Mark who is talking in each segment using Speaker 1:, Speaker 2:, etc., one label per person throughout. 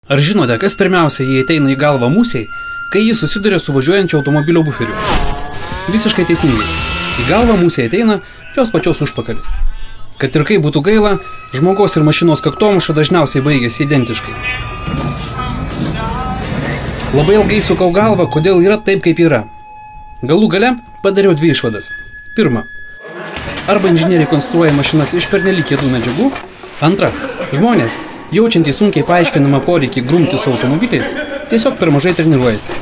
Speaker 1: Ar žinote, kas pirmiausia jį ateina į galvą musiai, kai jis susiduria su važiuojančio automobilio buferiu? Visiškai teisingai. Į galvą musiai ateina jos pačios užpakalis. Kad ir kaip būtų gaila, žmogaus ir mašinos kaktomuša dažniausiai baigėsi identiškai. Labai ilgai sukau galvą, kodėl yra taip, kaip yra. Galų gale padariau dvi išvadas. Pirma, arba inžinieriai konstruoja mašinas iš pernelyg kietų medžiagų. Antra, žmonės, jaučiantys sunkiai paaiškinamą poreikį grumti su automobiliais, tiesiog per mažai treniruojasi.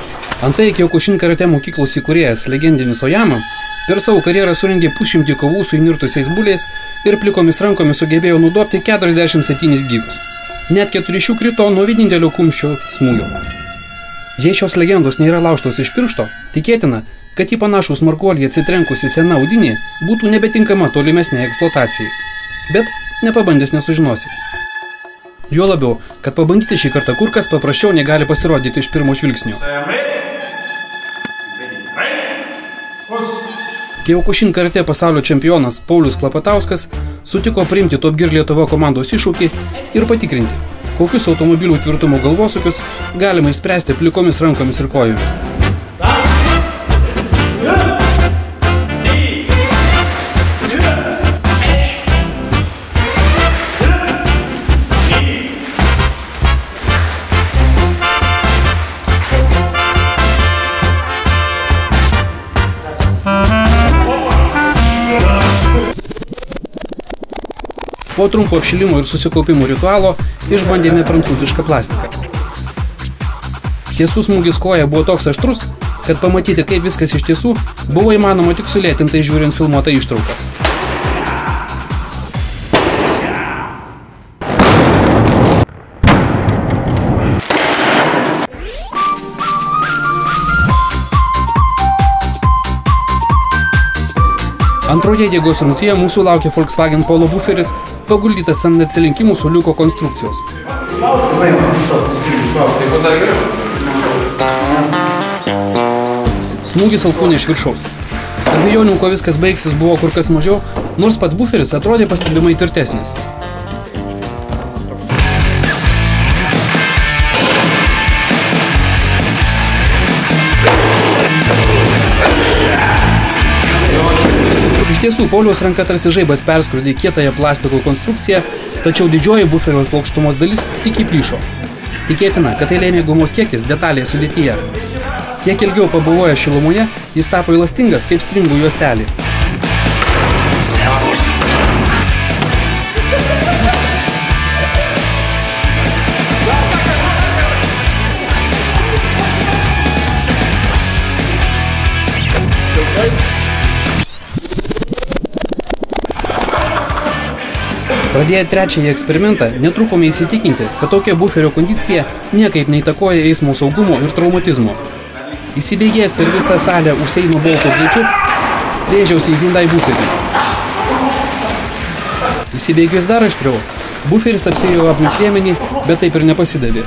Speaker 1: Antai Kyokushin karate mokyklos įkūrėjas legendinis Oyama per savo karjerą surengė 100 kovų su įnirtusiais buliais ir plikomis rankomis sugebėjo nudobti 47 gyvus. Net 4 iš jų krito nuo vienintelio kumščio smūgio. Jei šios legendos nėra laužtos iš piršto, tikėtina, kad į panašų smarkuolį atsitrenkusi sena audinė būtų nebetinkama tolimesnė eksploatacijai. Bet nepabandęs nesužinosi. Juo labiau, kad pabandyti šį kartą kur kas paprasčiau negali pasirodyti iš pirmo žvilgsnio. Kyokushin karate pasaulio čempionas Paulius Klapatauskas sutiko priimti Top Gear Lietuva komandos iššūkį ir patikrinti, kokius automobilių tvirtumo galvosukius galima išspręsti plikomis rankomis ir kojomis. Po trumpo apšilimo ir susikaupimo ritualo išbandėme prancūzišką plastiką. Tiesų smūgis koja buvo toks aštrus, kad pamatyti, kaip viskas iš tiesų, buvo įmanoma tik sulėtintai žiūrint filmuotą ištrauką. Antroje jėgos rungtyje mūsų laukia Volkswagen Polo buferis, paguldytas ant atsilinkimų suoliuko konstrukcijos. Smūgis alkūnė iš viršaus. Abejonių, ko viskas baigsis, buvo kur kas mažiau, nors pats buferis atrodė pastebimai tvirtesnis. Iš tiesų, Pauliaus ranka tarsi žaibas perskrudė kietąją plastiko konstrukciją, tačiau didžioji buferio plokštumos dalis tik įplyšo. Tikėtina, kad tai lėmė gumos kiekis detalėje sudėtyje. Kiek ilgiau pabuvojo šilumoje, jis tapo elastingas kaip stringų juostelė. Pradėję trečiąjį eksperimentą, netrukome įsitikinti, kad tokia buferio kondicija niekaip neįtakoja eismo saugumo ir traumatizmo. Įsibėgėjęs per visą salę Usaino Bolto greičiu, rėžiausi į Hyundai buferį. Įsibėgėjus dar aštriau, buferis apsėjo aplink liemenį, bet taip ir nepasidavė.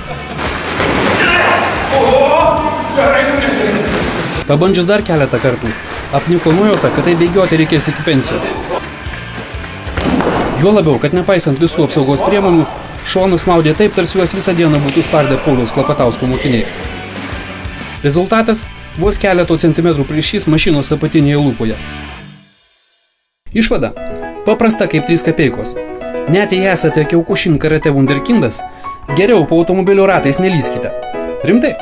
Speaker 1: Pabandžius dar keletą kartų, apniko nuojauta, kad tai bėgioti reikės iki pensijos. Juo labiau, kad nepaisant visų apsaugos priemonių, šonus maudė taip, tarsi juos visą dieną būtų spardę Pauliaus Klapatausko mokiniai. Rezultatas – vos keleto centimetrų plyšys mašinos apatinėje lūpoje. Išvada – paprasta kaip 3 kapeikos. Net jei esate Kyokushin karate wunderkindas, geriau po automobilio ratais nelyskite. Rimtai?